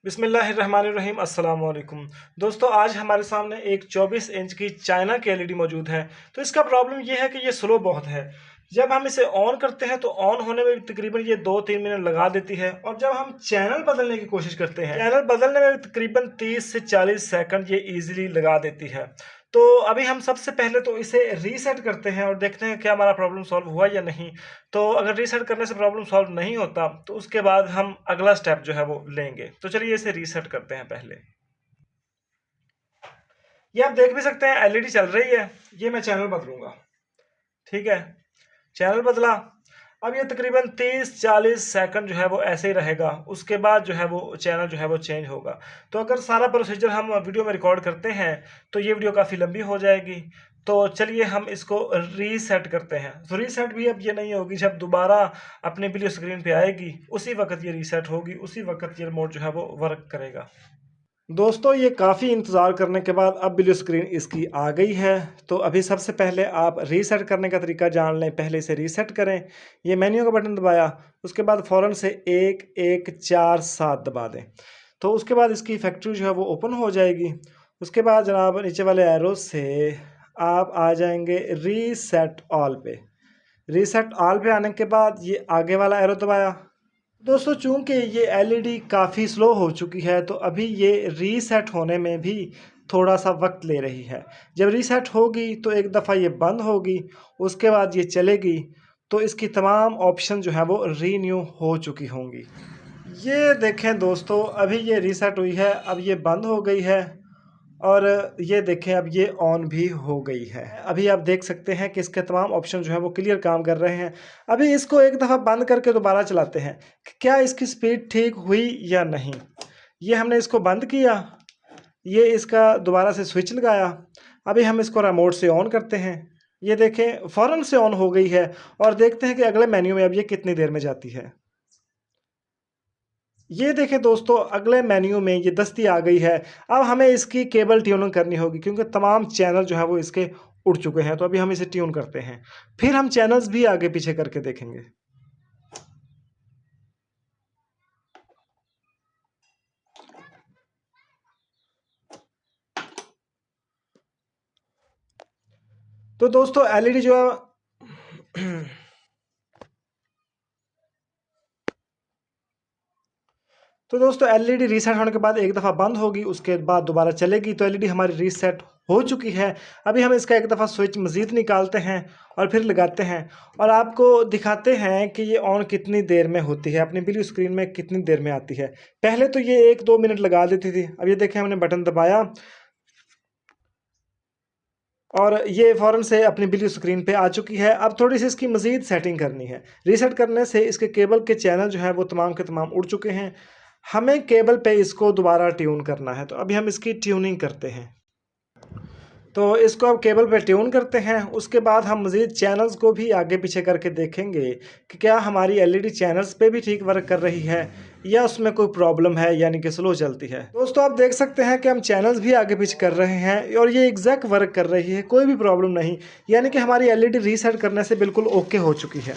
बिस्मिल्लाहिर्रहमानिर्रहीम अस्सलाम वालेकुम। दोस्तों, आज हमारे सामने एक 24 इंच की चाइना की एलईडी मौजूद है। तो इसका प्रॉब्लम ये है कि ये स्लो बहुत है। जब हम इसे ऑन करते हैं तो ऑन होने में तकरीबन ये 2-3 मिनट लगा देती है, और जब हम चैनल बदलने की कोशिश करते हैं, चैनल बदलने में तकरीबन 30 से 40 सेकंड ये इजीली लगा देती है। तो अभी हम सबसे पहले तो इसे रीसेट करते हैं और देखते हैं क्या हमारा प्रॉब्लम सॉल्व हुआ या नहीं। तो अगर रीसेट करने से प्रॉब्लम सॉल्व नहीं होता तो उसके बाद हम अगला स्टेप जो है वो लेंगे। तो चलिए इसे रीसेट करते हैं पहले। ये आप देख भी सकते हैं एलईडी चल रही है। ये मैं चैनल बदलूंगा। ठीक है, चैनल बदला। अब ये तकरीबन 30-40 सेकंड जो है वो ऐसे ही रहेगा। उसके बाद जो है वो चैनल जो है वो चेंज होगा। तो अगर सारा प्रोसीजर हम वीडियो में रिकॉर्ड करते हैं तो ये वीडियो काफ़ी लंबी हो जाएगी। तो चलिए हम इसको रीसेट करते हैं। तो रीसेट भी अब ये नहीं होगी, जब दोबारा अपनी वीडियो स्क्रीन पे आएगी उसी वक्त ये रीसेट होगी, उसी वक्त ये रिमोट जो है वो वर्क करेगा। दोस्तों, ये काफ़ी इंतज़ार करने के बाद अब वीडियो स्क्रीन इसकी आ गई है। तो अभी सबसे पहले आप रीसेट करने का तरीका जान लें। पहले इसे रीसेट करें। ये मेन्यू का बटन दबाया, उसके बाद फ़ौरन से 1147 दबा दें। तो उसके बाद इसकी फैक्ट्री जो है वो ओपन हो जाएगी। उसके बाद जनाब नीचे वाले एरो से आप आ जाएंगे रीसेट ऑल पे। रीसेट ऑल पे आने के बाद ये आगे वाला एरो दबाया। दोस्तों, चूंकि ये एलईडी काफ़ी स्लो हो चुकी है तो अभी ये रीसेट होने में भी थोड़ा सा वक्त ले रही है। जब रीसेट होगी तो एक दफ़ा ये बंद होगी, उसके बाद ये चलेगी तो इसकी तमाम ऑप्शन जो है वो रीन्यू हो चुकी होंगी। ये देखें दोस्तों, अभी ये रीसेट हुई है, अब ये बंद हो गई है और ये देखें अब ये ऑन भी हो गई है। अभी आप देख सकते हैं कि इसके तमाम ऑप्शन जो है वो क्लियर काम कर रहे हैं। अभी इसको एक दफ़ा बंद करके दोबारा चलाते हैं कि क्या इसकी स्पीड ठीक हुई या नहीं। ये हमने इसको बंद किया, ये इसका दोबारा से स्विच लगाया। अभी हम इसको रिमोट से ऑन करते हैं। ये देखें फ़ौरन से ऑन हो गई है और देखते हैं कि अगले मेन्यू में अब ये कितनी देर में जाती है। ये देखें दोस्तों, अगले मेन्यू में ये दस्ती आ गई है। अब हमें इसकी केबल ट्यूनिंग करनी होगी क्योंकि तमाम चैनल जो है वो इसके उड़ चुके हैं। तो अभी हम इसे ट्यून करते हैं, फिर हम चैनल्स भी आगे पीछे करके देखेंगे। तो दोस्तों एलईडी जो है तो दोस्तों एलईडी रीसेट होने के बाद एक दफ़ा बंद होगी, उसके बाद दोबारा चलेगी। तो एलईडी हमारी रीसेट हो चुकी है। अभी हम इसका एक दफ़ा स्विच मज़ीद निकालते हैं और फिर लगाते हैं और आपको दिखाते हैं कि ये ऑन कितनी देर में होती है, अपनी वीडियो स्क्रीन में कितनी देर में आती है। पहले तो ये 1-2 मिनट लगा देती थी। अब ये देखें हमने बटन दबाया और ये फ़ौरन से अपनी वीडियो स्क्रीन पे आ चुकी है। अब थोड़ी सी इसकी मज़ीद सेटिंग करनी है। रीसेट करने से इसके केबल के चैनल जो है वो तमाम के तमाम उड़ चुके हैं। हमें केबल पे इसको दोबारा ट्यून करना है। तो अभी हम इसकी ट्यूनिंग करते हैं। तो इसको अब केबल पे ट्यून करते हैं। उसके बाद हम मज़ीद चैनल्स को भी आगे पीछे करके देखेंगे कि क्या हमारी एलईडी चैनल्स पे भी ठीक वर्क कर रही है या उसमें कोई प्रॉब्लम है, यानी कि स्लो चलती है। दोस्तों, आप देख सकते हैं कि हम चैनल्स भी आगे पीछे कर रहे हैं और ये एग्जैक्ट वर्क कर रही है, कोई भी प्रॉब्लम नहीं। यानी कि हमारी एलईडी रीसेट करने से बिल्कुल ओके हो चुकी है।